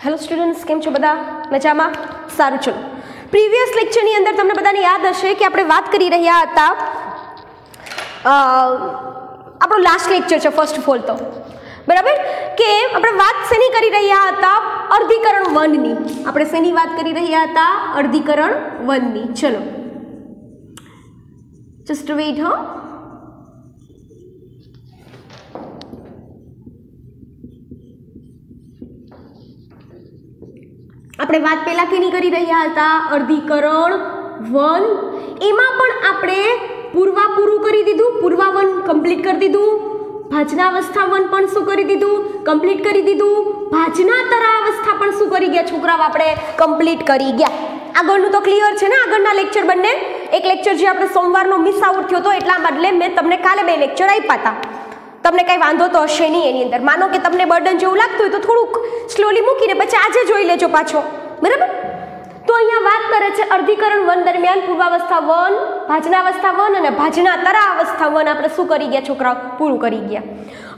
Hello students, કેમ છો બધા? મજામાં? સારું. ચલો, પ્રીવિયસ લેક્ચરની અંદર તમને બધાને યાદ હશે કે આપણે વાત કરી રહ્યા હતા, આપણો લાસ્ટ લેક્ચર છે ફર્સ્ટ ઓફ ઓલ તો, બરાબર, કે આપણે વાત શેની કરી રહ્યા હતા? અર્ધીકરણ 1ની. આપણે શેની વાત કરી રહ્યા હતા? અર્ધીકરણ 1ની. ચલો, જસ્ટ વેઇટ. આપણે વાત પહેલા કેની કરી રહ્યા હતા? અર્ધીકરણ 1. એમાં પણ આપણે પૂર્વું કરી દીધું, પૂર્વા 1 કમ્પ્લીટ કરી દીધું, ભાજનાવસ્થા 1 પણ શું કરી દીધું? કમ્પ્લીટ કરી દીધું, ભાજનાતરા અવસ્થા પણ શું કરી ગયા છોકરાઓ? આપણે કમ્પ્લીટ કરી ગયા. આગળનું તો ક્લિયર છે ને? આગળના લેક્ચર બંને, એક લેક્ચર જે આપણે સોમવારનો મિસ આઉટ થયો હતો એટલા બદલે મેં તમને કાલે 2 લેક્ચર આપ્યા હતા. તમને કંઈ વાંધો તો હશે નહીં એની અંદર. માનો કે તમને બર્ડન જેવું લાગતું હોય તો થોડુંક સ્લોલી મૂકીને પછી આજે જોઈ લેજો પાછો, બરાબર? તો અહીંયા વાત કરે છે અર્ધીકરણ 1 દરમિયાન પૂર્વાવસ્થા 1, ભાજનાવસ્થા 1 અને ભાજનાતરા અવસ્થા 1 આપણે શું કરી ગયા છોકરાઓ? પૂરું કરી ગયા.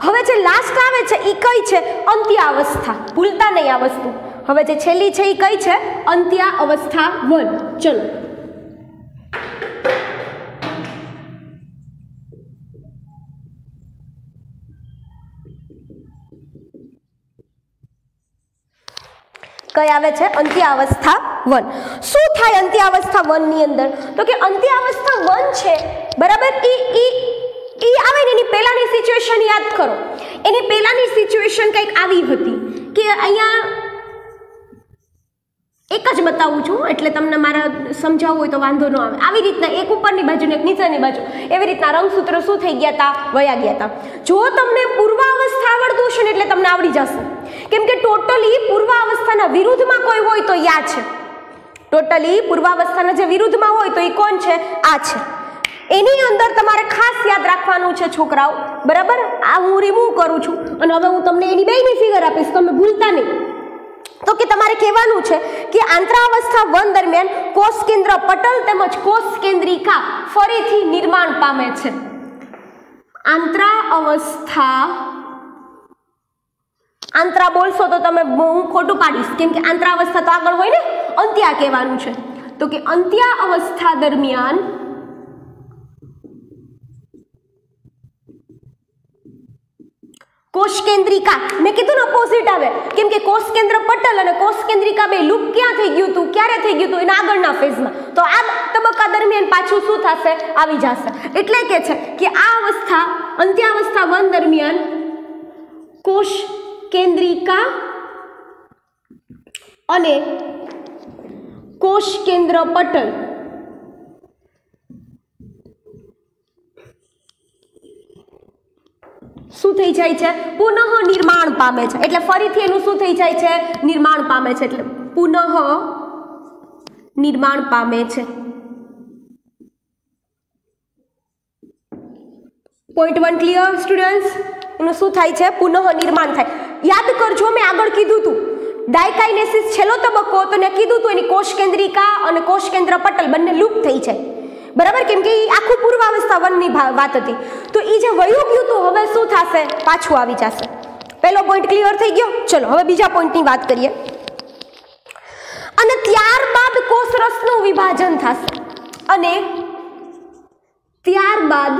હવે જે લાસ્ટ આવે છે એ કઈ છે? અંત્યાવસ્થા. ભૂલતા નહીં આ વસ્તુ. હવે જે છેલ્લી છે એ કઈ છે? અંત્યાવસ્થા 1. ચલો, કઈ આવે છે? અંત્યાવસ્થા 1. શું થાય અંત્યાવસ્થા 1 ની અંદર? તો કે અંત્યાવસ્થા 1 છે, બરાબર, ઈ આવે ને એની પહેલાની સિચ્યુએશન યાદ કરો. એની પહેલાની સિચ્યુએશન કંઈક આવી હતી કે અહીંયા એક જ બતાવું છું એટલે તમને મારે સમજાવવું હોય તો વાંધો ન આવે. આવી રીતના એક ઉપરની બાજુ ને એક નીચેની બાજુ, એવી રીતના રંગસૂત્ર શું થઈ ગયા હતા? વયા ગયા હતા. જો તમને પૂર્વાવસ્થા આવડતું હશે ને એટલે તમને આવડી જશે, કેમ કે ટોટલી પૂર્વાવસ્થાના વિરુદ્ધમાં કોઈ હોય તો યા છે. ટોટલી પૂર્વાવસ્થાના જે વિરુદ્ધમાં હોય તો એ કોણ છે? આ છે. એની અંદર તમારે ખાસ યાદ રાખવાનું છે છોકરાઓ, બરાબર? આ હું રિમૂવ કરું છું અને હવે હું તમને એની બેયની ફિગર આપીશ, તમે ભૂલતા નહીં. તો કે તમારે કહેવાનું છે કે આંતરાવસ્થા 1 દરમિયાન કોષ કેન્દ્ર પટલ તેમજ કોષ કેન્દ્રિકા ફરીથી નિર્માણ પામે છે. આંતરા બોલશો તો તમે હું ખોટું પાડીશ, કેમ કે આંતરાવસ્થા તો આગળ હોય ને, અંત્યા કહેવાનું છે. તો કે અંત્યા અવસ્થા દરમિયાન કોષ કેન્દ્રિકા, મેં કીધું ને ઓપોઝિટ આવે, કેમ કે કોષ કેન્દ્ર પટલ અને કોષ કેન્દ્રિકા બે લુપ ક્યાં થઈ ગયું હતું? ક્યારે થઈ ગયું હતું? એના આગળના ફેઝમાં. તો આ તબક્કા દરમિયાન પાછું શું થશે? આવી જશે. એટલે કે છે કે આ અવસ્થા અંત્યાવસ્થા 1 દરમિયાન કોષ કેન્દ્રિકા અને કોષ કેન્દ્ર પટલ શું થઈ જાય છે? પુનઃ નિર્માણ પામે છે. એટલે ફરીથી એનું શું થઈ જાય છે? નિર્માણ પામે છે. એટલે પુનઃ નિર્માણ પામે છે. Point 1 clear students? એનું શું થાય છે? પુનઃ નિર્માણ થાય. યાદ કરજો, મેં આગળ કીધું હતું ડાયકાઇનેસિસ છેલ્લો તબક્કો હતો ને, કીધું હતું એની કોષ કેન્દ્રિકા અને કોષ કેન્દ્ર પટલ બંને લુપ થઈ જાય, બરાબર, કેમ કે એ આખું પૂર્વાવસ્થા 1 ની વાત હતી. તો એ જે વયું ગયું તો હવે શું થશે? પાછું આવી જશે. પહેલો પોઈન્ટ ક્લિયર થઈ ગયો. ચલો, હવે બીજા પોઈન્ટની વાત કરીએ. અને ત્યારબાદ કોષરસનું વિભાજન થશે અને ત્યારબાદ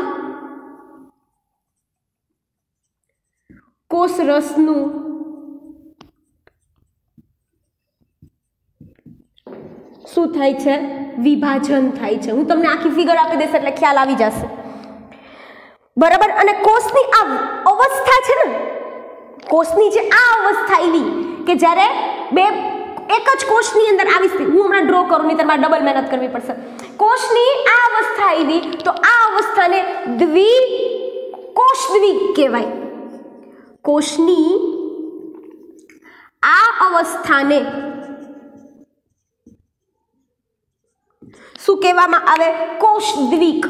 કોષરસનું શું થાય છે? વિભાજન થાય છે. હું તમને આખી ફિગર આપી દઈશ એટલે ખ્યાલ આવી જશે, બરાબર? અને કોષની આ અવસ્થા છે ને, કોષની જે આ અવસ્થા આવી કે જ્યારે એક જ કોષની અંદર આવી સ્થિતિ, હું હમણાં ડ્રો કરું નહીં, તમારે ડબલ મહેનત કરવી પડશે. કોષની આ અવસ્થા આવી તો આ અવસ્થાને કોષદ્વિક કહેવાય. કોષની આ અવસ્થાને શું કહેવામાં આવે? કોષદ્વિક.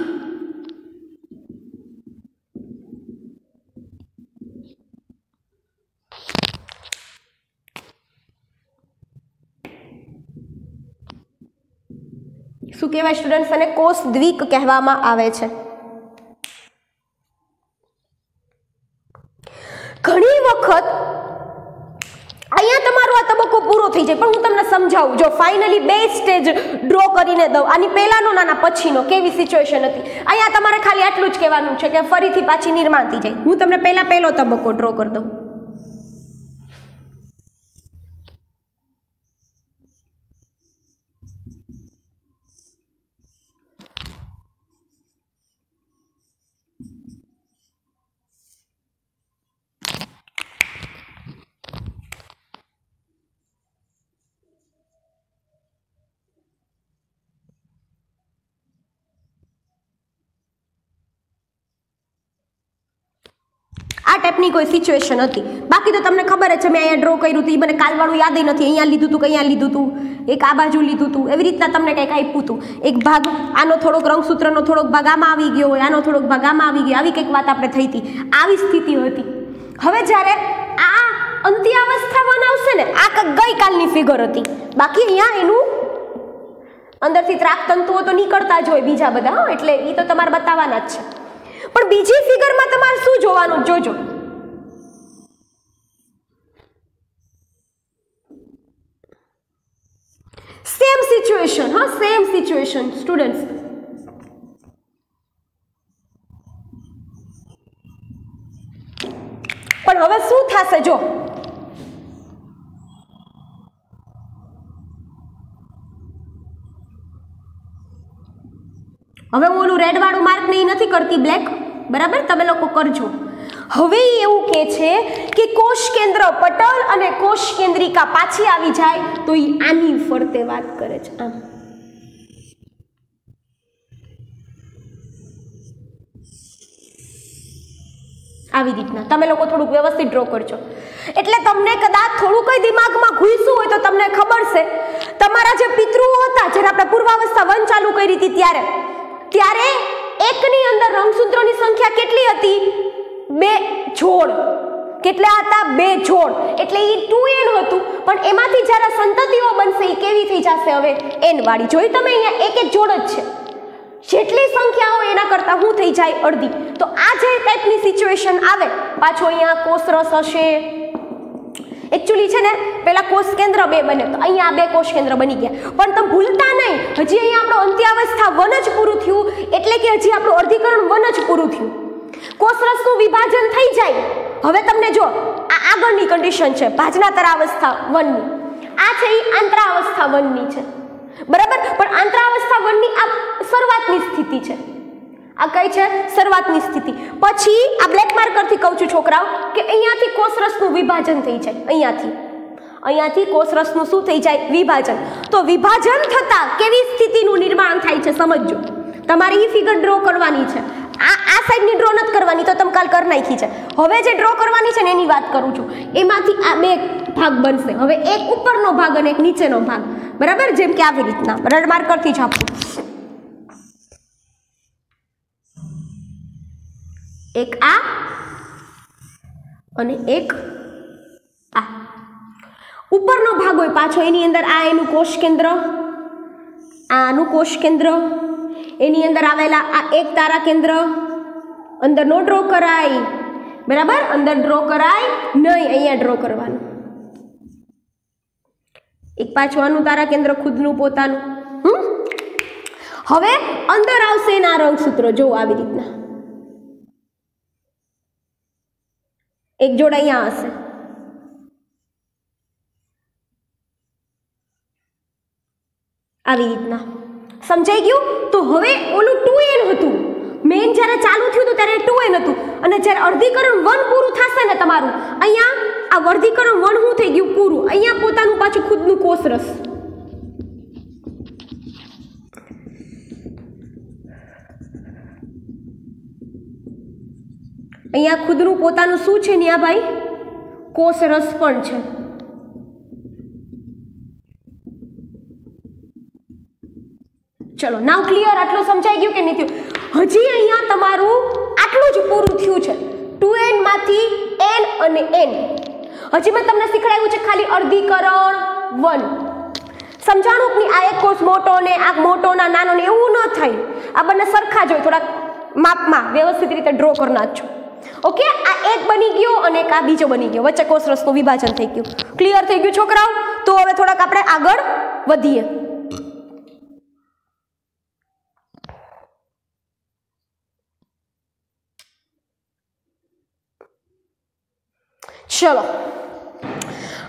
શું કહેવાય સ્ટુડન્ટ્સ? અને કોષદ્વિક કહેવામાં આવે છે. ઘણી વખત તમારો આ તબક્કો પૂરો થઈ જાય. પણ હું તમને સમજાવું, જો ફાઇનલી બે સ્ટેજ ડ્રો કરીને દઉં, આની પહેલાનો નાના પછીનો કેવી સિચ્યુએશન હતી. અહીંયા તમારે ખાલી આટલું જ કહેવાનું છે કે ફરીથી પાછી નિર્માણ થઈ જાય. હું તમને પહેલો તબક્કો ડ્રો કરી દઉં. આ ટાઈપની કોઈ સિચ્યુએશન હતી. બાકી તો તમને ખબર જ છે, મેં અહીંયા ડ્રો કર્યું હતું, એ મને કાલવાળું યાદ નથી. અહીંયા લીધું હતું કે અહીંયા લીધું હતું, એક આ બાજુ લીધું હતું, એવી રીતના તમને કંઈક આપ્યું હતું. એક ભાગ આનો થોડોક રંગસૂત્રનો થોડોક ભાગ આમાં આવી ગયો હોય, આનો થોડોક ભાગ આમાં આવી ગયો, આવી કંઈક વાત આપણે થઈ હતી. આવી સ્થિતિ હતી. હવે જ્યારે આ અંત્યાવસ્થા બનાવશે ને, આ ગઈકાલની ફિગર હતી. બાકી અહીંયા એનું અંદરથી ત્રાક તંતુઓ તો નીકળતા જ હોય બીજા બધા, એટલે એ તો તમારે બતાવવાના જ છે. પણ બીજી ફિગરમાં તમારે શું જોવાનું, જોજો. સેમ સિચ્યુએશન, હા, સેમ સિચ્યુએશન સ્ટુડન્ટ્સ. પણ હવે શું થશે, જો હવે હું ઓલું રેડ વાળું માર્ક નહીં નથી કરતી, બ્લેક, બરાબર, તમે લોકો કરજો. હવે એવું કહે છે કે કોષ કેન્દ્ર પટલ અને કોષ કેન્દ્રિકા પાછી આવી જાય તો એ આની ફરતે વાત કરે છે. આમ આવી રીતના તમે લોકો થોડુંક વ્યવસ્થિત ડ્રો કરજો. એટલે તમને કદાચ થોડું કઈ દિમાગમાં ઘૂસ્યું હોય તો તમને ખબર છે, તમારા જે પિતૃઓ હતા, જ્યારે આપણે પૂર્વાવસ્થા 1 ચાલુ કરી હતી ત્યારે એકની અંદર રંગસૂત્રોની સંખ્યા કેટલી હતી? 2 જોડ. કેટલા હતા? 2 જોડ. એટલે એ 2n હતું. પણ એમાંથી જ્યારે સંતતિઓ બનશે એ કેવી થઈ જશે? હવે n વાળી. જોઈ તમે અહીંયા એક જોડ જ છે. જેટલી સંખ્યા હોય એના કરતાં શું થઈ જાય? અડધી. તો આ જે ટાઈપની સિચ્યુએશન આવે, પાછો અહીંયા કોષરસ હશે. એકચ્યુઅલી છે ને, પેલા કોષ કેન્દ્ર 2 બને, તો અહીંયા 2 કોષ કેન્દ્ર બની ગયા. પણ તમે ભૂલતા નહીં, હજી અહીંયા આપણો અંત્યાવસ્થા 1 જ પૂરું થયું, એટલે કે હજી આપણું અર્ધીકરણ 1 જ પૂરું થયું. કોષરસનું વિભાજન થઈ જાય. હવે તમને જો આ આગળની કન્ડિશન છે ભાજનાતરાવસ્થા 1 ની. આ છે એ આંતરાવસ્થા 1 ની છે, બરાબર. પણ આંતરાવસ્થા 1 ની આ શરૂઆતની સ્થિતિ છે. આ કઈ છે? શરૂઆતની સ્થિતિ. પછી આ બ્લેક માર્કરથી કહું છું છોકરાઓ કે અહીંયાથી કોષરસનું વિભાજન થઈ જાય. અહીંયાથી કોષરસનું શું થઈ જાય? વિભાજન. તો વિભાજન થતા કેવી સ્થિતિનું નિર્માણ થાય છે સમજજો. તમારે એ ફિગર ડ્રો કરવાની છે. આ સાઈડની ડ્રો નથી કરવાની, તો તમે કાલ કરી નાખી છે. હવે જે ડ્રો કરવાની છે ને એની વાત કરું છું. એમાંથી આ 2 ભાગ બનશે. હવે એક ઉપરનો ભાગ અને એક નીચેનો ભાગ, બરાબર. જેમ કે આવી રીતના રેડ માર્કરથી જ આપું. એક આ અને એક આ. ઉપરનો ભાગ હોય પાછો, એની અંદર આ એનું કોષ કેન્દ્ર, આનું કોષ કેન્દ્ર, એની અંદર આવેલા આ એક તારા કેન્દ્ર. અંદર નો ડ્રો કરાય, બરાબર. અંદર ડ્રો કરાય નહીં, અહીંયા ડ્રો કરવાનું. એક પાછું આનું તારા કેન્દ્ર ખુદનું પોતાનું. હવે અંદર આવશે એના રંગસૂત્રો, જો આવી રીતના. એક જોડ અહીંયા હશે, આવી રીતના. સમજાઈ ગયું? તો હવે ઓલું 2n હતું, મેઇન જ્યારે ચાલુ થયું હતું ત્યારે 2n હતું, અને જ્યારે અર્ધીકરણ 1 પૂરું થશે ને તમારું, અહીંયા આ વર્ધીકરણ 1 શું થઈ ગયું? પૂરું. અહીંયા પોતાનું પાછું ખુદનું કોષરસ. અહીંયા ખુદનું પોતાનું શું છે ન્યા ભાઈ? કોષરસ પણ છે. ચલો, નાવ ક્લિયર? આટલું સમજાઈ ગયું કે નહીં થયું? હજી અહીંયા તમારું આટલું જ પૂરું થયું છે. 2n માંથી n અને n. હજી મેં તમને શીખવાડ્યું છે ખાલી અર્ધીકરણ 1. સમજાણું કે આ એક કોષ મોટો ને આ મોટો ના નાનો ને એવું ન થાય. આ બંને સરખા જ હોય, થોડાક માપમાં વ્યવસ્થિત રીતે ડ્રો કરી નાખજો. ઓકે, આ એક બની ગયો અને એક આ બીજો બની ગયો, વચ્ચે કોષરસનું વિભાજન થઈ ગયું. ક્લિયર થઈ ગયું છોકરાઓ? તો હવે થોડાક આપણે આગળ વધીએ. ચલો,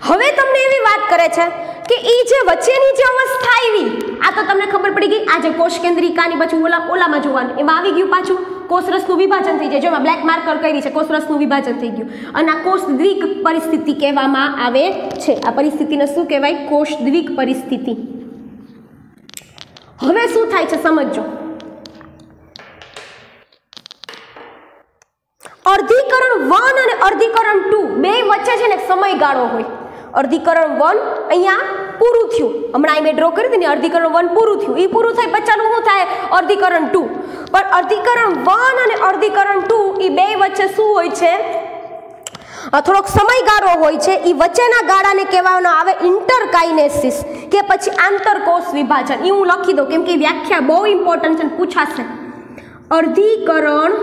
હવે તમને એવી વાત કરે છે કે ઈ જે વચ્ચેની જે અવસ્થા આવી, આ તો તમને ખબર પડી ગઈ. આ જે કોષ કેન્દ્રિકાની પછી ઓલામાં જોવાનું, એમાં આવી ગયું પાછું કોષરસનું વિભાજન થઈ જાય. જેમાં બ્લેક માર્કર કરી છે, કોષરસનું વિભાજન થઈ ગયું અને આ કોષ દ્વિક પરિસ્થિતિ કહેવામાં આવે છે. આ પરિસ્થિતિને શું કહેવાય? કોષ દ્વિક પરિસ્થિતિ. હવે શું થાય છે સમજો. અર્ધીકરણ 1 અને અર્ધીકરણ 2 બે વચ્ચે છે ને સમયગાળો હોય. અર્ધીકરણ 1 અહીંયા પૂરું થયું, હમણાં મેં ડ્રો કરી હતી ને, અર્ધીકરણ 1 પૂરું થયું, એ પૂરું થાય પછીનું શું થાય? અર્ધીકરણ 2. પણ અર્ધીકરણ 1 અને અર્ધીકરણ 2 એ બે વચ્ચે શું હોય છે? થોડોક સમયગાળો હોય છે. એ વચ્ચેના ગાળાને કહેવામાં આવે ઇન્ટરકાઇનેસિસ કે પછી આંતરકોષ વિભાજન. એ હું લખી દઉં કેમ કે વ્યાખ્યા બહુ ઇમ્પોર્ટન્ટ છે, પૂછાશે. અર્ધીકરણ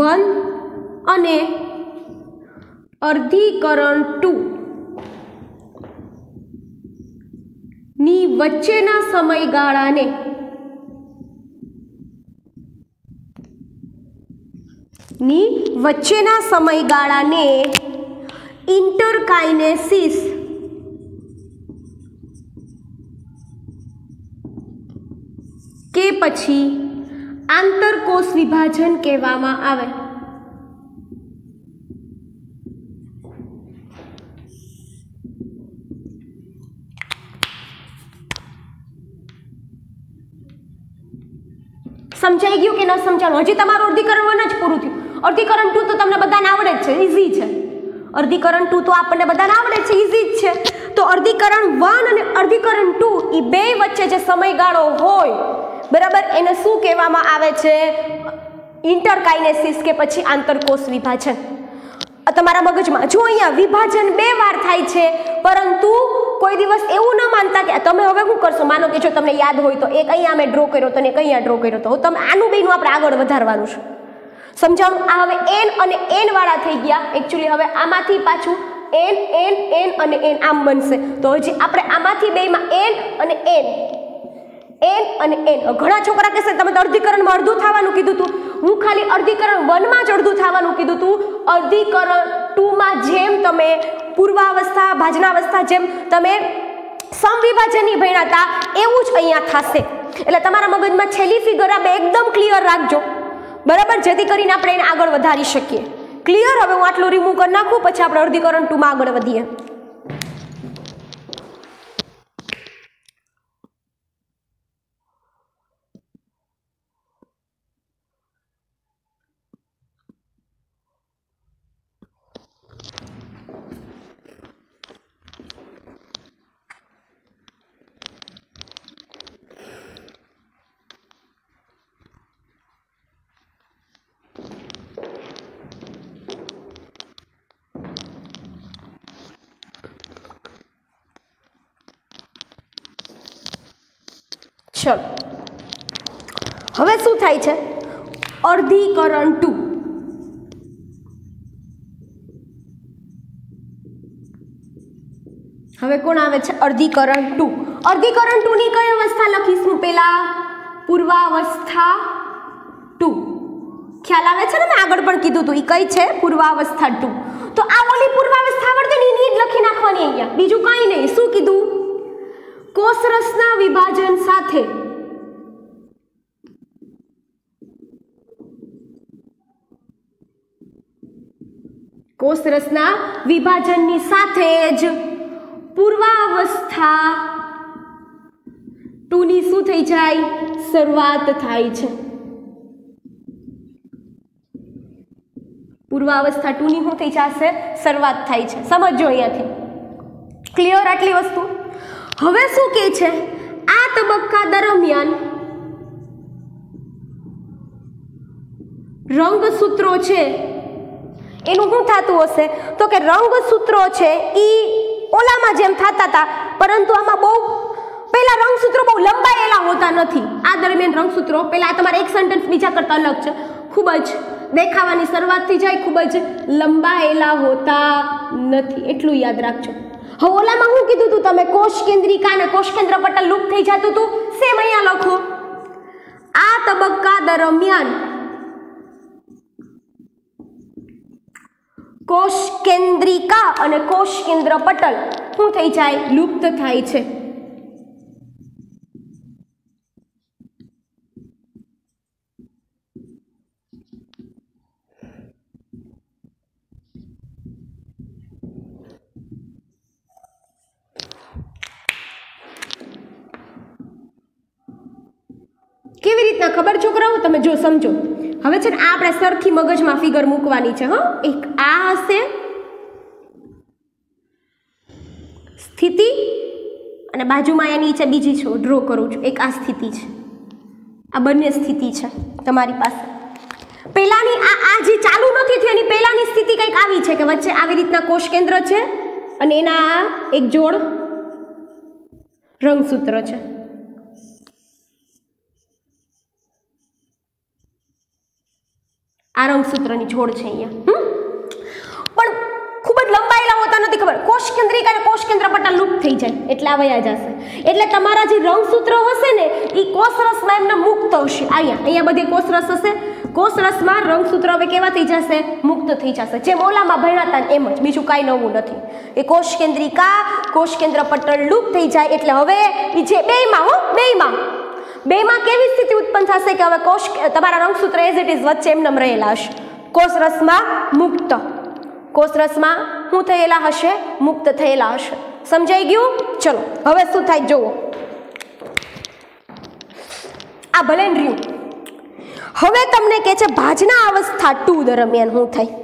1 અને અર્ધીકરણ 2 ની વચ્ચેના સમયગાળાને ઇન્ટરકાઇનેસિસ કે પછી આંતરકોષ વિભાજન કહેવામાં આવે. સમજાઈ ગયું કે ન સમજાણું? હજી તમારું અર્ધીકરણ 1 જ પૂરું થયું. અર્ધીકરણ 2 તો તમને બધાને આવડે જ છે, ઈઝી છે. અર્ધીકરણ 2 તો આપણને બધાને આવડે છે, ઈઝી જ છે. તો અર્ધીકરણ 1 અને અર્ધીકરણ 2 એ બે વચ્ચે જે સમયગાળો હોય, બરાબર, એને શું કહેવામાં આવે છે? ઇન્ટરકાઇનેસિસ કે પછી આંતરકોષ વિભાજન. તમારા મગજમાં જો અહીંયા વિભાજન બે વાર થાય છે, પરંતુ કોઈ દિવસ એવું ન માનતા કે તમે હવે શું કરશો. માનો કે જો તમને યાદ હોય તો એક અહીંયા મેં ડ્રો કર્યો તો ને એક અહીંયા ડ્રો કર્યો તો, તમે આનું બેનું આપણે આગળ વધારવાનું છે. સમજાણું? આ હવે n અને n વાળા થઈ ગયા. એકચ્યુઅલી હવે આમાંથી પાછું n n n અને n આમ બનશે. તો હજી આપણે આમાંથી બેમાં n અને n n. ઘણા છોકરા કહેશે તમે તો અર્ધીકરણમાં અડધું થવાનું કીધું હતું. હું ખાલી અર્ધીકરણ 1 માં જ અડધું થવાનું કીધું હતું. અર્ધીકરણ 2 માં જેમ તમે પૂર્વાવસ્થા, ભાજનાવસ્થા જેમ તમે સમવિભાજનની ભણ્યા હતા એવું જ અહીંયા થશે. એટલે તમારા મગજમાં છેલ્લી ફિગર આ બે એકદમ ક્લિયર રાખજો, બરાબર, જેથી કરીને આપણે એને આગળ વધારી શકીએ. ક્લિયર? હવે હું આટલું રિમૂવ કરી નાખું, પછી આપણે અર્ધીકરણ 2 માં આગળ વધીએ. ચલો, હવે શું થાય છે? અર્ધીકરણ 2. હવે કોણ આવે છે? અર્ધીકરણ 2. અર્ધીકરણ 2 ની કઈ અવસ્થા લખીશું પેલા? પૂર્વાવસ્થા 2. ખ્યાલ આવે છે ને? મેં આગળ પણ કીધું હતું, એ કઈ છે? પૂર્વાવસ્થા 2. તો આ ઓલી પૂર્વાવસ્થા આવડે ને એની જ લખી નાખવાની અહીંયા, બીજું કાંઈ નહીં. શું કીધું? કોષરસના વિભાજન સાથે કોષરસના વિભાજનની સાથે જ પૂર્વાવસ્થા 2 ની શું થઈ જાય? શરૂઆત થાય છે. પૂર્વાવસ્થા 2 ની શું થઈ જશે? શરૂઆત થાય છે. સમજો અહીંયાથી. ક્લિયર આટલી વસ્તુ? હવે શું કહે છે? આ તબક્કા દરમિયાન રંગસૂત્રો છે એનું શું થતું હશે? તો કે રંગસૂત્રો છે ઈ ઓલામાં જેમ થતા હતા, પરંતુ આમાં બહુ પહેલા રંગસૂત્રો બહુ લંબાયેલા હોતા નથી. આ દરમિયાન રંગસૂત્રો પહેલા તમારે એક સેન્ટેન્સ બીજા કરતા અલગ છે, ખૂબ જ દેખાવાની શરૂઆત થઈ જાય, ખૂબ જ લંબાયેલા હોતા નથી, એટલું યાદ રાખજો. હવે ઓલામાં હું કીધું તું તમે, કોષ કેન્દ્રિકા અને કોષ કેન્દ્ર પટલ લુપ્ત થઈ જતું હતું, સેમ અહીંયા લખો. આ તબક્કા દરમિયાન કોષ કેન્દ્રિકા અને કોષ કેન્દ્ર પટલ શું થઈ જાય? લુપ્ત થાય છે. કેવી રીતના ખબર છોકરાઓ? તમે જો સમજો. હવે છે ને આ આપણે સરખી મગજમાં ફિગર મૂકવાની છે. હા, એક આ હશે સ્થિતિ અને બાજુમાં એની નીચે બીજી છે, ડ્રો કરું છું. એક આ સ્થિતિ છે, આ બંને સ્થિતિ છે તમારી પાસે. પહેલાની આ જે ચાલુ નથી થઈ એની પહેલાની સ્થિતિ કંઈક આવી છે કે વચ્ચે આવી રીતના કોષ કેન્દ્ર છે અને એના એક જોડ રંગસૂત્ર છે. આ રંગસૂત્રની જોડ છે અહીંયા. પણ ખૂબ જ લંબાયેલા હોતા નથી. ખબર, કોષ કેન્દ્રિકા અને કોષ કેન્દ્ર પટલ લુપ્ત થઈ જાય એટલે આ વયા જશે. એટલે તમારા જે રંગસૂત્ર હશે ને એ કોષરસમાં એમને મુક્ત હશે. અહીંયા બધે કોષરસ હશે. કોષરસમાં રંગસૂત્ર હવે કેવા થઈ જશે? મુક્ત થઈ જશે. જેમ ઓલામાં ભણ્યા હતા એમ જ, બીજું કાંઈ નવું નથી. એ કોષ કેન્દ્રિકા કોષ કેન્દ્ર પટલ લુપ્ત થઈ જાય એટલે હવે એ જે બેમાં કેવી સ્થિતિ ઉત્પન્ન થશે કે હવે કોષ તમારા રંગસૂત્ર એઝ ઇટ ઇઝ વચ્ચે એમને રહેલા હશે. કોષરસમાં મુક્ત, કોષરસમાં શું થયેલા હશે? મુક્ત થયેલા હશે. સમજાઈ ગયું? ચલો હવે શું થાય જુઓ. આ ભલે રહ્યું. હવે તમને કહે છે ભાજના અવસ્થા 2 દરમિયાન શું થાય?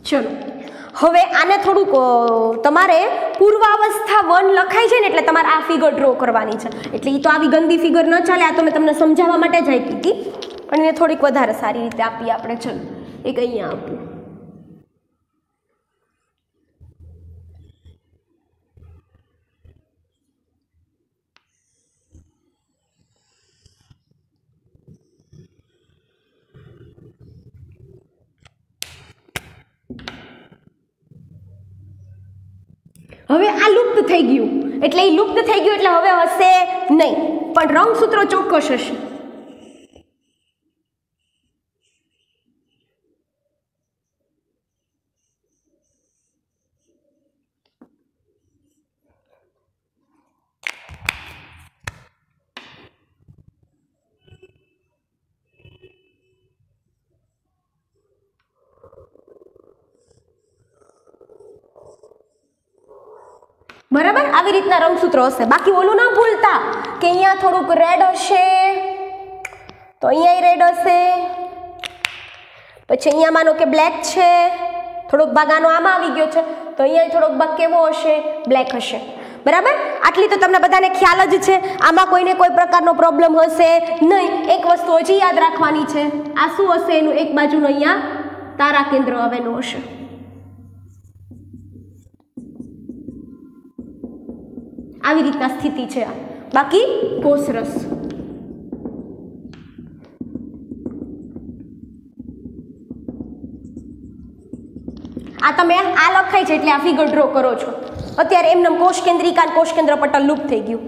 ચલો હવે આને થોડુંક તમારે પૂર્વાવસ્થા 1 લખાય છે ને એટલે તમારે આ ફિગર ડ્રો કરવાની છે. એટલે એ તો આવી ગંદી ફિગર ન ચાલે, આ તો મેં તમને સમજાવવા માટે જ આપી હતી પણ એને થોડીક વધારે સારી રીતે આપીએ આપણે. ચલો એક અહીંયા આપું. હવે આ લુપ્ત થઈ ગયું એટલે એ લુપ્ત થઈ ગયું એટલે હવે હશે નહીં, પણ રંગસૂત્રો ચોક્કસ હશે. બરાબર, આવી રીતના રંગસૂત્રો હશે. બાકી ઓલું ના ભૂલતા કે અહીંયા થોડુંક રેડ હશે તો અહીંયા રેડ હશે, પછી અહીંયા માનો કે બ્લેક છે, થોડોક ભાગ આનો આમાં આવી ગયો છે તો અહીંયા થોડોક ભાગ કેવો હશે? બ્લેક હશે. બરાબર, આટલી તો તમને બધાને ખ્યાલ જ છે. આમાં કોઈને કોઈ પ્રકારનો પ્રોબ્લેમ હશે નહીં. એક વસ્તુ હજી યાદ રાખવાની છે, આ શું હશે? એનું એક બાજુનું અહીંયા તારા કેન્દ્ર આવેલું હશે. આવી રીતના સ્થિતિ છે. બાકી કોષરસ આ તમે આ લખાય છે એટલે આ ફિગર ડ્રો કરો છો. અત્યારે એમને કોષ કેન્દ્રિકા કોષ કેન્દ્ર પટલ લુપ્ત થઈ ગયું.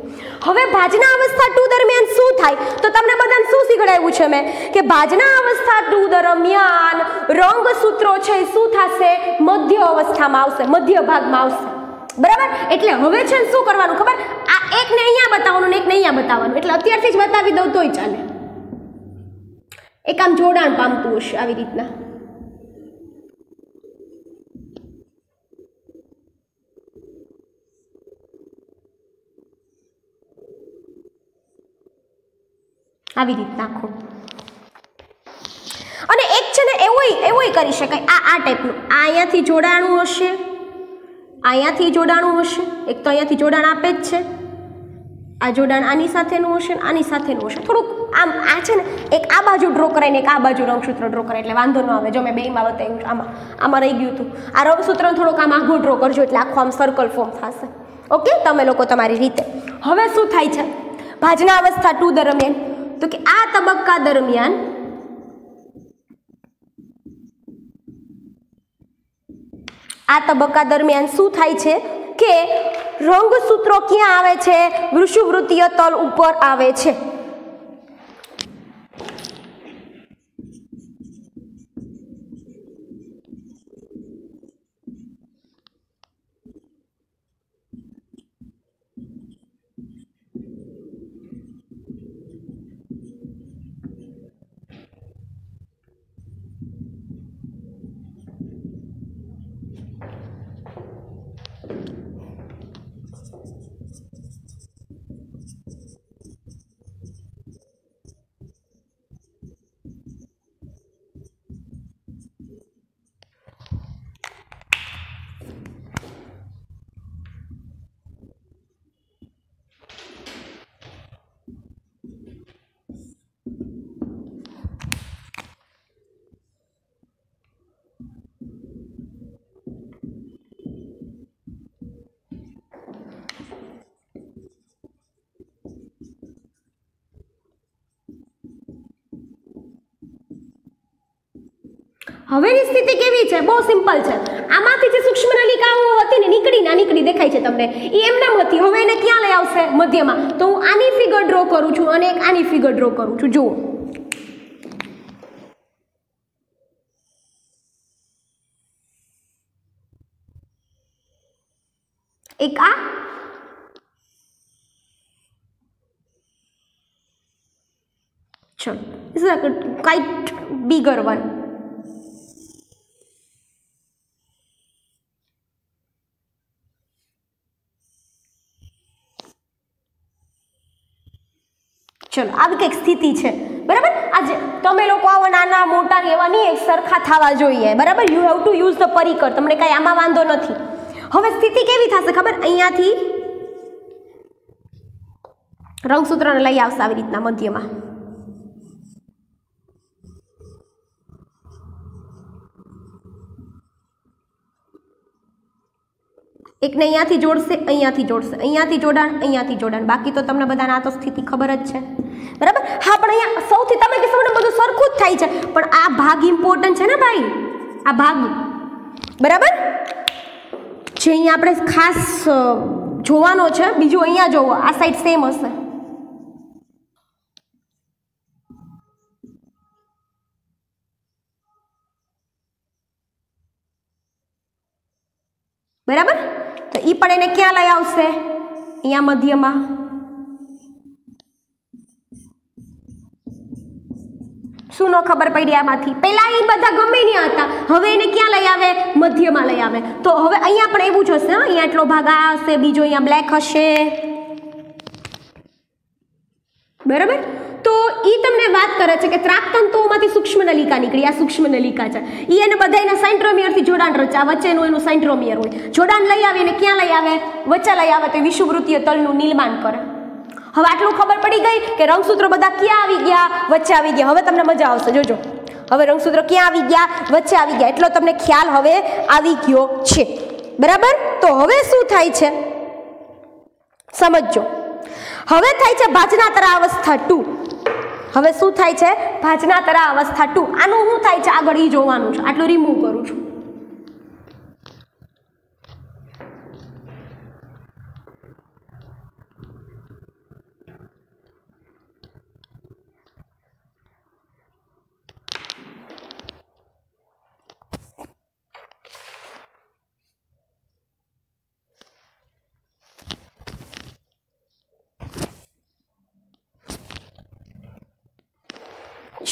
હવે ભાજના અવસ્થા 2 દરમિયાન શું થાય? તો તમને બધાને શું શીખડાવ્યું છે મેં કે ભાજના અવસ્થા 2 દરમિયાન રંગસૂત્રો છે શું થશે? મધ્ય અવસ્થામાં આવશે, મધ્ય ભાગમાં આવશે. બરાબર, એટલે હવે છે શું કરવાનું ખબર? આ એકને અહીંયા બતાવવાનું ને એકને અહીંયા બતાવવાનું. એટલે અત્યારથી જ બતાવી દઉં તોય ચાલે. એક આમ જોડાણ પામતું હશે આવી રીતના. આવી રીતના આખો. અને એક છે ને એવું કરી શકાય આ ટાઈપનું. આ અહીંયાથી જોડાણું હશે, અહીંયાથી જોડાણું હશે, એક તો અહીંયાથી જોડાણ આપે જ છે. આ જોડાણ આની સાથેનું હશે, આની સાથેનું હશે. થોડુંક આમ આ છે ને એક આ બાજુ ડ્રો કરાય ને એક આ બાજુ રંગસૂત્ર ડ્રો કરાય એટલે વાંધો ન આવે. જો મેં બેયમાં બતાવ્યું આમાં રહી ગયું હતું. આ રંગસૂત્રને થોડુંક આમ આઘું ડ્રો કરજો એટલે આખું આમ સર્કલ ફોર્મ થશે. ઓકે, તમે લોકો તમારી રીતે. હવે શું થાય છે ભાજના અવસ્થા 2 દરમિયાન? તો કે આ તબક્કા દરમિયાન શું થાય છે કે રંગસૂત્રો ક્યાં આવે છે? વૃષુવૃત્તીય તલ ઉપર આવે છે. હવેની સ્થિતિ કેવી છે? બહુ સિમ્પલ છે. આમાંથી જે સૂક્ષ્મ નલિકાઓ હતી ને નીકળી દેખાય છે તમને, એ એમનામ હતી. હવે એને ક્યાં લઈ આવશે? મધ્યમાં. તો હું આની ફિગર ડ્રો કરું છું અને એક આની ફિગર ડ્રો કરું છું. જુઓ, એક આ ચલો, this is a quite bigger one. ચલો, આવી કંઈક સ્થિતિ છે, બરાબર. આજે તમે લોકો આવા નાના મોટા એવા નહીં, એક સરખા થવા જોઈએ, બરાબર. You have to use the પરિકર. તમને કઈ આમાં વાંધો નથી. હવે સ્થિતિ કેવી થશે ખબર? અહીંયાથી રંગસૂત્રને લઈ આવશે આવી રીતના મધ્યમાં. એકને અહીંયાથી જોડશે, અહીંયાથી જોડશે, અહીંયાથી જોડાણ, અહીંયાથી જોડાણ. બાકી તો તમને બધાને આ તો સ્થિતિ ખબર જ છે, બરાબર. હા, પણ અહીંયા સૌથી તમે કહેશો મને બધું સરખું જ થાય છે, પણ આ ભાગ ઇમ્પોર્ટન્ટ છે ને ભાઈ, આ ભાગ, બરાબર. જે અહીંયા આપણે ખાસ જોવાનો છે. બીજું અહીંયા જોવો, આ સાઈડ સેમ હશે, બરાબર. તો ઈ પણ એને ક્યાં લઈ આવશે? અહીંયા મધ્યમાં. શું ન ખબર પડી આમાંથી? પહેલા એ બધા ગમે ત્યાં હતા, હવે એને ક્યાં લઈ આવે? મધ્યમાં લઈ આવે. તો હવે અહીંયા પણ એવું જ હશે. અહીંયા એટલો ભાગ આ હશે, બીજો અહીંયા બ્લેક હશે, બરાબર. તો ઈ તમને વાત કરે છે કે ત્રાકતંતુઓમાંથી સૂક્ષ્મ નલિકા નીકળી. આ સૂક્ષ્મ નલિકા છે. ઈ એને બધાયના સેન્ટ્રોમિયરથી જોડાણ રચા, વચ્ચેનું એનું સેન્ટ્રોમિયર હોય. જોડાણ લઈ આવે અને ક્યાં લઈ આવે? વચ્ચે લઈ આવે. તો વિષુવવૃત્તીય તલનું નિર્માણ કરે. હવે આટલું ખબર પડી ગઈ કે રંગસૂત્રો બધા ક્યાં આવી ગયા? વચ્ચે આવી ગયા. હવે તમને મજા આવશે, જોજો. હવે રંગસૂત્રો ક્યાં આવી ગયા? વચ્ચે આવી ગયા. એટલો તમને ખ્યાલ હવે આવી ગયો છે, બરાબર. તો હવે શું થાય છે સમજો. હવે થાય છે ભાજનાતરા અવસ્થા 2. હવે શું થાય છે? ભાજનાતરા અવસ્થા 2. આનું શું થાય છે આગળ ઈ જોવાનું છે. આટલું રિમૂવ કરું છું.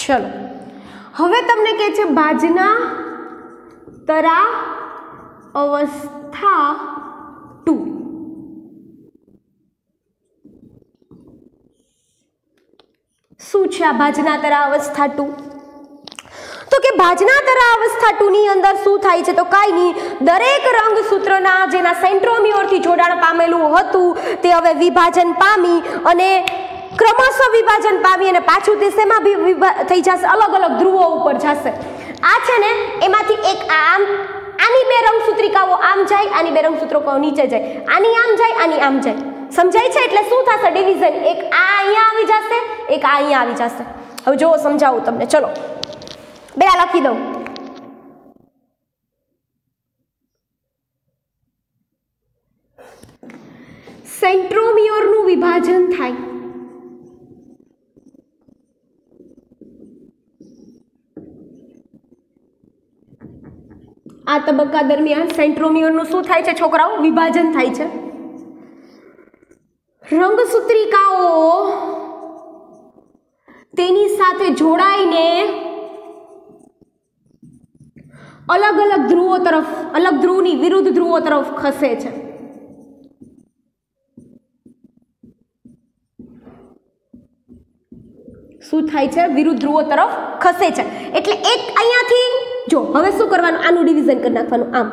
ચલો, હવે તમને કહે છે ભાજનાતરા અવસ્થા 2. શું છે આ ભાજનાતરા અવસ્થા 2? તો કે ભાજનાતરા અવસ્થા 2 ની અંદર શું થાય છે? તો કાંઈ નહીં, દરેક રંગસૂત્રના જેના સેન્ટ્રોમિયરથી જોડાણ પામેલું હતું તે હવે વિભાજન પામી અને ક્રમશઃ વિભાજન પામી અને પાછું તે શેમાં થઈ જશે? અલગ અલગ ધ્રુવો ઉપર જશે. આ છે ને એમાંથી એક આમ આની બે રંગસૂત્રિકાઓ આમ જાય, આની બે રંગસૂત્રિકાઓ નીચે જાય, આની આમ જાય, આની આમ જાય. સમજાય છે? એટલે શું થશે ડિવિઝન? એક આ અહીંયા આવી જશે, એક આ અહીંયા આવી જશે. હવે જો સમજાવું તમને, ચલો બે આ લખી દઉં. સેન્ટ્રોમિયરનું વિભાજન થાય આ તબક્કા દરમિયાન. સેન્ટ્રોમિયરનું શું થાય છે છોકરાઓ? વિભાજન થાય છે. રંગસૂત્રિકાઓ તેની સાથે જોડાઈને અલગ અલગ ધ્રુવો તરફ, અલગ ધ્રુવની વિરુદ્ધ ધ્રુવો તરફ ખસે છે. શું થાય છે? વિરુદ્ધ ધ્રુવો તરફ ખસે છે. એટલે એક અહીંયાથી જો હવે શું કરવાનું? આનું ડિવિઝન કરી નાખવાનું આમ.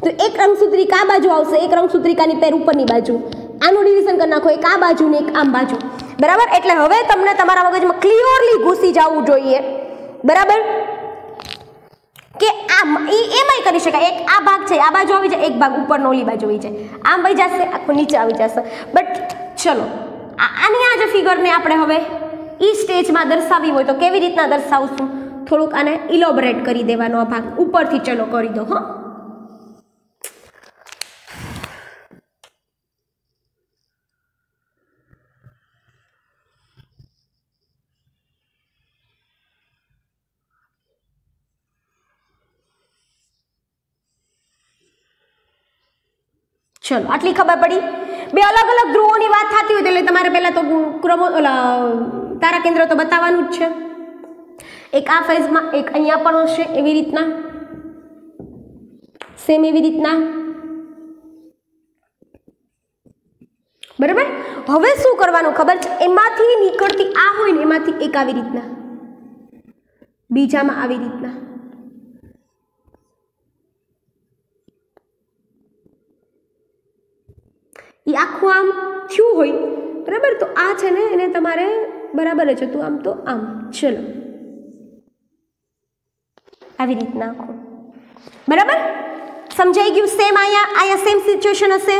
તો એક રંગસૂત્રિકા આ બાજુ આવશે, એક રંગસૂત્રિકાની પેર ઉપરની બાજુ. આનું ડિવિઝન કરી નાખો, એક આ બાજુ ને એક આમ બાજુ. બરાબર? એટલે હવે તમને તમારા મગજમાં ક્લિયરલી ઘૂસી જવું જોઈએ. બરાબર? કે આમ એમાંય કરી શકાય. એક આ ભાગ છે, આ બાજુ આવી જાય, એક ભાગ ઉપરનો ઓલી બાજુ આવી જાય, આમ વહી જશે, આખું નીચે આવી જશે. બટ ચલો આની આ જ ફિગરને આપણે હવે ઈ સ્ટેજમાં દર્શાવી હોય તો કેવી રીતના દર્શાવશું? થોડુંક આને ઇલોબરેટ કરી દેવાનો આ ભાગ ઉપરથી. ચલો કરી દો. હા, ચલો આટલી ખબર પડી. બે અલગ અલગ ધ્રુવોની વાત થતી હોય એટલે તમારે પહેલા તો તારા કેન્દ્ર તો બતાવવાનું જ છે. એક આ ફેઝમાં, એક અહીંયા પણ હશે એવી રીતના, સેમ એવી રીતના. બરાબર? હવે શું કરવાનું ખબર છે? એમાંથી નીકળતી આ હોય ને એમાંથી એક આવી રીતના, બીજામાં આવી રીતના. એ આખું આમ થયું હોય. બરાબર? તો આ છે ને એને તમારે બરાબર જ હતું આમ તો આમ. ચલો આવી રીતના આખું. બરાબર? સમજાઈ ગયું? સેમ અહીંયા સેમ સિચ્યુએશન હશે.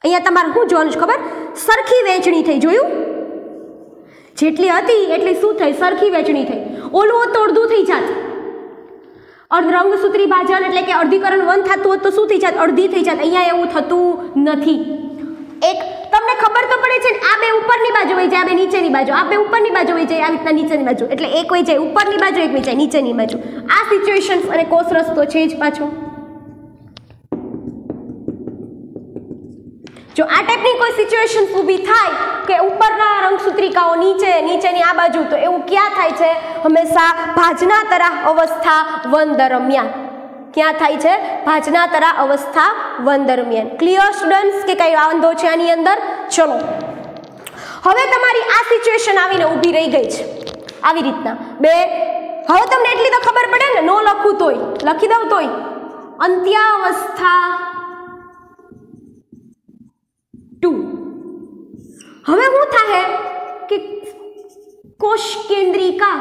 અહીંયા તમારે શું જોવાનું છે ખબર? સરખી વહેંચણી થઈ. જોયું? જેટલી હતી એટલી શું થઈ? સરખી વહેંચણી થઈ. ઓલું હોત તો અડધું થઈ જાત. રંગસૂત્રી ભાજન એટલે કે અર્ધીકરણ 1 થતું હોત તો શું થઈ જાત? અડધી થઈ જાત. અહીંયા એવું થતું નથી. એક તમને ખબર તો પડે છે ને, આ બે ઉપરની બાજુ વહી જાય, આ બે નીચેની બાજુ, આ બે ઉપરની બાજુ વહી જાય, આવી રીતના નીચેની બાજુ. એટલે એક વહી જાય ઉપરની બાજુ, એક વહી જાય નીચેની બાજુ. આ સિચ્યુએશન અને કોસ રસ્તો છે જ પાછો. જો આ ટાઈપની કોઈ સિચ્યુએશન ઊભી થાય કે ઉપરના રંગસૂત્રિકાઓ નીચે, નીચેની આ બાજુ, તો એવું ક્યાં થાય છે? હંમેશા ભાજના તરાહ અવસ્થા 1 દરમિયાન. ક્યાં થાય છે? ભાજના તરાહ અવસ્થા 1 દરમિયાન. Clear students? કે કઈ વાંધો છે આની અંદર? ચલો હવે તમારી આ સિચ્યુએશન આવીને ઊભી રહી ગઈ છે આવી રીતના બે. હવે તમને એટલી તો ખબર પડે ને, નો લખું તોય લખી દઉં તોય અંત્યાવસ્થા 2. હવે શું થાય કે કોષ કેન્દ્રિકા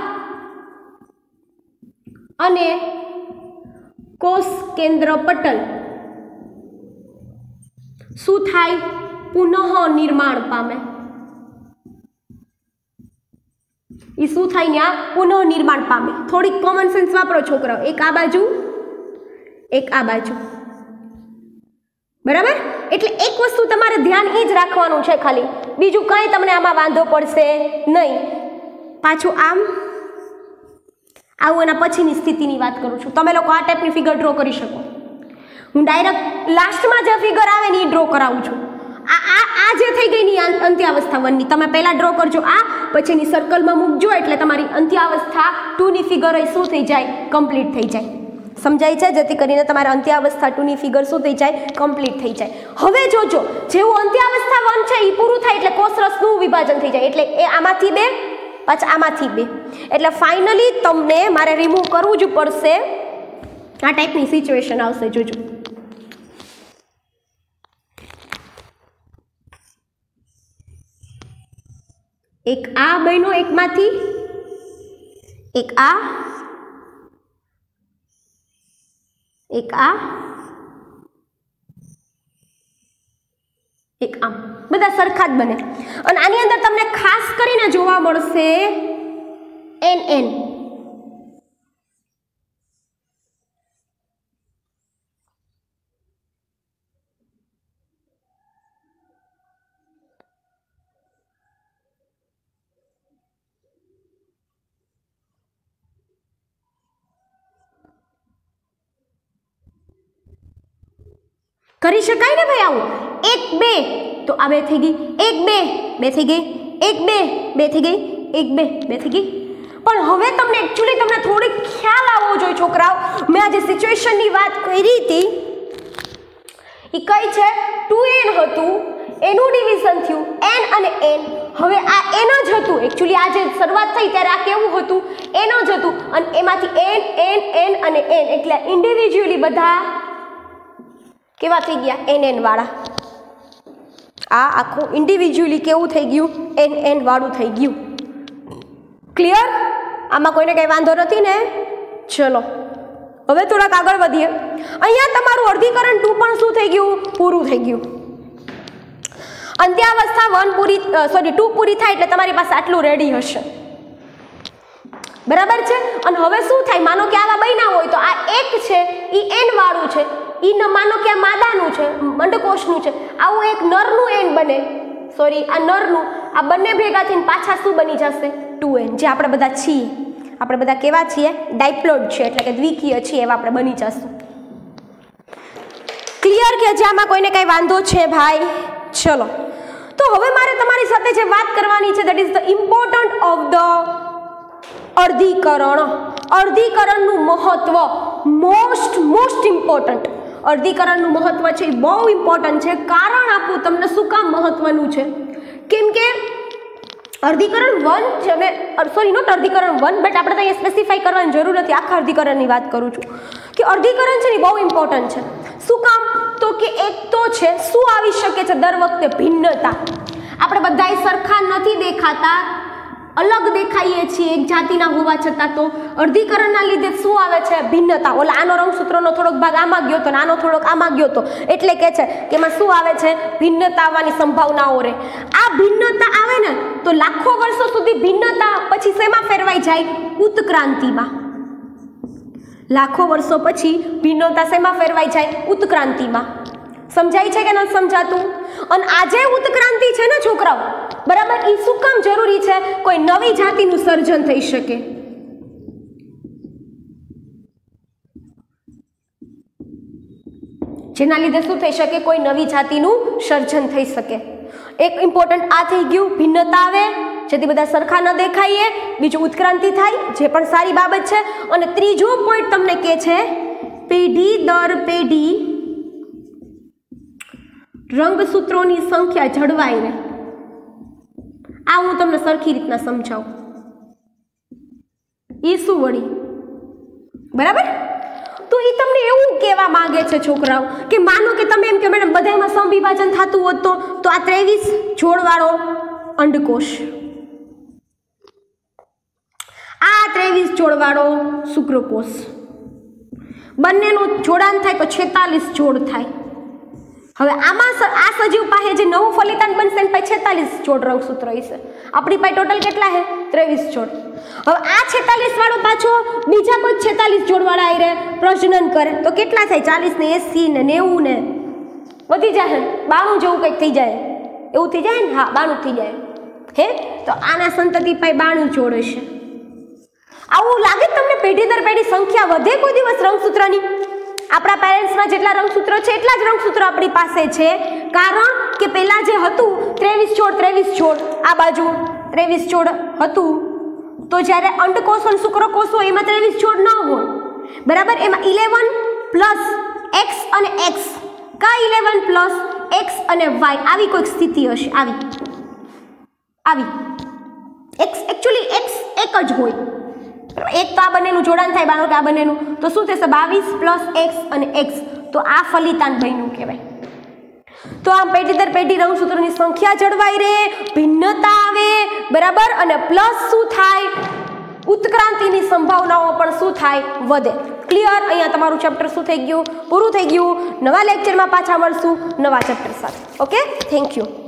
અને કોષ કેન્દ્ર પટલ શું થાય? પુનઃ નિર્માણ પામે. એ શું થાય ને? પુનઃ નિર્માણ પામે. થોડીક કોમન સેન્સ વાપરો છોકરાઓ. એક આ બાજુ, એક આ બાજુ. બરાબર? એટલે એક વસ્તુ તમારે ધ્યાન એ જ રાખવાનું છે ખાલી, બીજું કંઈ તમને આમાં વાંધો પડશે નહીં. પાછું આમ આવું એના પછીની સ્થિતિની વાત કરું છું. તમે લોકો આ ટાઈપની ફિગર ડ્રો કરી શકો. હું ડાયરેક્ટ લાસ્ટમાં જે ફિગર આવે ને એ ડ્રો કરાવું છું. આ જે થઈ ગઈ ની અંત્યાવસ્થા 1 ની તમે પહેલા ડ્રો કરજો, આ પછીની સર્કલમાં મૂકજો એટલે તમારી અંત્યાવસ્થા 2 ની ફિગર શું થઈ જાય? કમ્પ્લીટ થઈ જાય. સમજાય છે? જેથી કરીને તમારે અંત્યાવસ્થા 2 ની ફિગર શું થઈ જાય? કમ્પ્લીટ થઈ જાય. હવે જોજો, જેવું અંત્યાવસ્થા 1 છે એ પૂરું થાય એટલે કોષરસનું વિભાજન થઈ જાય. એટલે એ આમાંથી 2, પાછા આમાંથી 2. એટલે ફાઇનલી તમને મારે રિમૂવ કરવું જ પડશે. આ ટાઈપની સિચ્યુએશન આવશે. જોજો એક આ બન્યો એકમાંથી, એક આ, એક આ, એક આમ, બધા સરખા જ બને. અને આની અંદર તમને ખાસ કરીને જોવા મળશે એન એન. કરી શકાય ને ભાઈ આવું? 1 2 તો આ 2 થઈ ગઈ, 1 2 2 થઈ ગઈ, 1 2 2 થઈ ગઈ, 1 2 2 થઈ ગઈ. પણ હવે તમને એકચ્યુઅલી તમને થોડી ખ્યાલ આવવો જોઈએ છોકરાઓ. મેં આ જે સિચ્યુએશનની વાત કરી હતી એ કઈ છે? 2n હતું, એનું ડિવિઝન થયું n અને n. હવે આ n જ હતું એકચ્યુઅલી, આ જે શરૂઆત થઈ ત્યારે આ કેવું હતું? n જ હતું. અને એમાંથી n n n અને n એટલે ઇન્ડિવિડ્યુઅલી બધા કેવા થઈ ગયા? n વાળા. આ આખું ઇન્ડિવિડ્યુઅલી કેવું થઈ ગયું? n વાળું થઈ ગયું. ક્લિયર? આમાં કોઈને કંઈ વાંધો નથી ને? ચલો હવે થોડાક આગળ વધીએ. અહીંયા તમારું અર્ધીકરણ 2 પણ શું થઈ ગયું? પૂરું થઈ ગયું. અંત્યાવસ્થા 2 પૂરી થાય એટલે તમારી પાસે આટલું રેડી હશે. બરાબર છે? અને હવે શું થાય? માનો કે આવા બન્યા હોય તો આ એક છે એ n વાળું છે, ઈ માનો કે આ માદાનું છે, અંડકોષનું છે. આવું એક નરનું n બને, સોરી આ નરનું, આ બંને ભેગા થઈને પાછા શું બની જશે? 2n. જે આપણે બધા છીએ, આપણે બધા કેવા છીએ? ડાયપ્લોઇડ છે, એટલે કે દ્વિકીય છીએ એવા આપણે બની જશું. ક્લિયર કે હજી આમાં કોઈને કઈ વાંધો છે ભાઈ? ચલો તો હવે મારે તમારી સાથે જે વાત કરવાની છે that is the important of the અર્ધીકરણ. અર્ધીકરણનું મહત્વ મોસ્ટ ઇમ્પોર્ટન્ટ. અર્ધીકરણનું મહત્વ છે એ બહુ ઇમ્પોર્ટન્ટ છે. કારણ આપું તમને શું કામ મહત્વનું છે? કેમ કે અર્ધીકરણ 1 છે, સોરી નોટ અર્ધીકરણ 1, બટ આપણે તો અહીંયા સ્પેસિફાઈ કરવાની જરૂર નથી, આખા અર્ધીકરણની વાત કરું છું કે અર્ધીકરણ છે એ બહુ ઇમ્પોર્ટન્ટ છે. શું કામ? તો કે એક તો છે શું આવી શકે છે દર વખતે? ભિન્નતા. આપણે બધાય સરખા નથી દેખાતા, અલગ દેખાઈએ છીએ એક જાતિના હોવા છતાં. તો અર્ધીકરણના લીધે શું આવે છે? ભિન્નતા. ઓલા આનો રંગસૂત્રનો થોડોક ભાગ આમાં ગયો તો, આનો થોડોક આમાં ગયો તો, એટલે કે છે કે એમાં શું આવે છે? ભિન્નતા આવવાની સંભાવનાઓ રહે. આ ભિન્નતા આવે ને તો લાખો વર્ષો સુધી ભિન્નતા પછી શેમાં ફેરવાઈ જાય? ઉત્ક્રાંતિમાં. લાખો વર્ષો પછી ભિન્નતા શેમાં ફેરવાઈ જાય? ઉત્ક્રાંતિમાં. સમજાય છે કે નથી સમજાતું? અને આજે ઉત્ક્રાંતિ છે ને છોકરાઓ, બરાબર, એ શું કામ જરૂરી છે? કોઈ નવી જાતિનું સર્જન થઈ શકે. જેના લીધે શું થઈ શકે? કોઈ નવી જાતિનું સર્જન થઈ શકે. એક ઇમ્પોર્ટન્ટ આ થઈ ગયું, ભિન્નતા આવે જેથી બધા સરખા ન દેખાઈએ. બીજું ઉત્ક્રાંતિ થાય, જે પણ સારી બાબત છે. અને ત્રીજો પોઈન્ટ તમને કહે છે પેઢી દર પેઢી રંગસૂત્રોની સંખ્યા જળવાઈ રહે. આ હું તમને સરખી રીતના સમજાવું. એ શું વળી? બરાબર? તો એ તમને એવું કહેવા માંગે છે છોકરાઓ કે માનો કે તમે એમ કે મેડમ બધામાં સમવિભાજન થતું હોત તો આ 23 જોડવાળો અંડકોષ, આ 23 જોડવાળો શુક્રકોષ, બંનેનું જોડાણ થાય તો 46 જોડ થાય. હવે આમાં આ સજીવ પાસે જે નવું ફલિતાંડ બનશે એની પાસે 46 જોડ રંગસૂત્ર હશે. આપણી પાસે ટોટલ કેટલા છે? 23 જોડ. હવે આ 46 વાળો પાછો બીજા કોઈ 46 જોડ વાળા આઈ રહે પ્રજનન કરે તો કેટલા થાય? 40 ને 80 ને 90 ને વધી જાય, 92 જેવું કંઈક થઈ જાય. એવું થઈ જાય ને? હા, 92 થઈ જાય. હે તો આના સંતતિ પાસે 92 જોડ હશે. આવું લાગે તમને પેઢી દર પેઢી સંખ્યા વધે કોઈ દિવસ રંગસૂત્રની? આપણા પેરેન્ટ્સમાં જેટલા રંગસૂત્ર છે એટલા જ રંગસૂત્ર આપણી પાસે છે. કારણ કે પહેલા જે હતું 23 જોડ, આ બાજુ 23 જોડ હતું, તો જ્યારે અંડકોષો અને શુક્રકોષો એમાં 23 જોડ ન હોય, બરાબર. એમાં 11 પ્લસ એક્સ અને એક્સ, કા 11 પ્લસ એક્સ અને વાય આવી કોઈક સ્થિતિ હશે. આવી એક્સ એકચ્યુઅલી એક્સ એક જ હોય. એક તો આ બંનેનું જોડાણ થાય, બાળકો આ બંનેનું, તો શું થશે? 22 પ્લસ એક્સ અને એક્સ, તો આ ફલિતાંડ બન્યું કહેવાય. તો આમ પેઢી દર પેઢી રંગસૂત્રોની સંખ્યા જળવાઈ રહે, ભિન્નતા આવે, બરાબર, અને પ્લસ શું થાય, ઉત્ક્રાંતિની સંભાવનાઓ પણ શું થાય, વધે. ક્લિયર? અહીંયા તમારું ચેપ્ટર શું થઈ ગયું, પૂરું થઈ ગયું. નવા લેક્ચરમાં પાછા મળશું નવા ચેપ્ટર સાથે. Okay, thank you.